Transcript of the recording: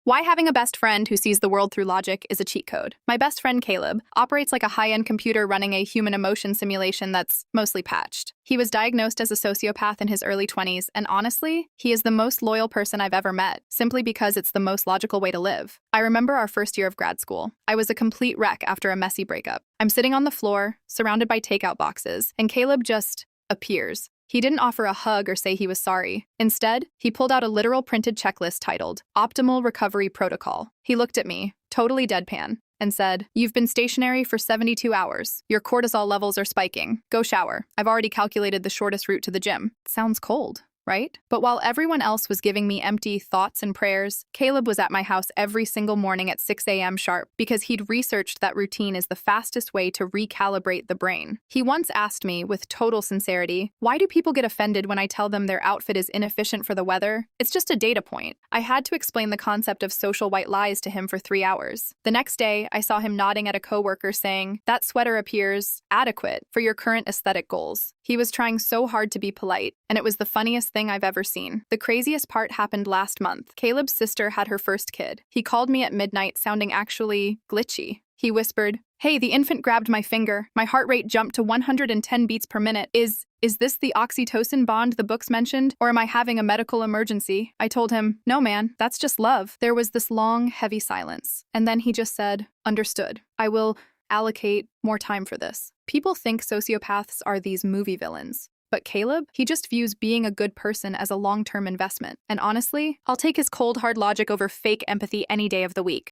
Why having a best friend who sees the world through logic is a cheat code. My best friend Caleb operates like a high-end computer running a human emotion simulation that's mostly patched. He was diagnosed as a sociopath in his early 20s, and honestly, he is the most loyal person I've ever met, simply because it's the most logical way to live. I remember our first year of grad school. I was a complete wreck after a messy breakup. I'm sitting on the floor, surrounded by takeout boxes, and Caleb just appears. He didn't offer a hug or say he was sorry. Instead, he pulled out a literal printed checklist titled Optimal Recovery Protocol. He looked at me, totally deadpan, and said, "You've been stationary for 72 hours. Your cortisol levels are spiking. Go shower. I've already calculated the shortest route to the gym." Sounds cold, right? But while everyone else was giving me empty thoughts and prayers, Caleb was at my house every single morning at 6 a.m. sharp because he'd researched that routine is the fastest way to recalibrate the brain. He once asked me, with total sincerity, "Why do people get offended when I tell them their outfit is inefficient for the weather? It's just a data point." I had to explain the concept of social white lies to him for 3 hours. The next day, I saw him nodding at a coworker saying, "That sweater appears adequate for your current aesthetic goals." He was trying so hard to be polite, and it was the funniest thing I've ever seen. The craziest part happened last month. Caleb's sister had her first kid. He called me at midnight sounding actually glitchy. He whispered, "Hey, the infant grabbed my finger. My heart rate jumped to 110 beats per minute. Is this the oxytocin bond the books mentioned, or am I having a medical emergency?" I told him, "No, man, that's just love." There was this long, heavy silence, and then he just said, "Understood. I will allocate more time for this." People think sociopaths are these movie villains. But Caleb, he just views being a good person as a long-term investment. And honestly, I'll take his cold, hard logic over fake empathy any day of the week.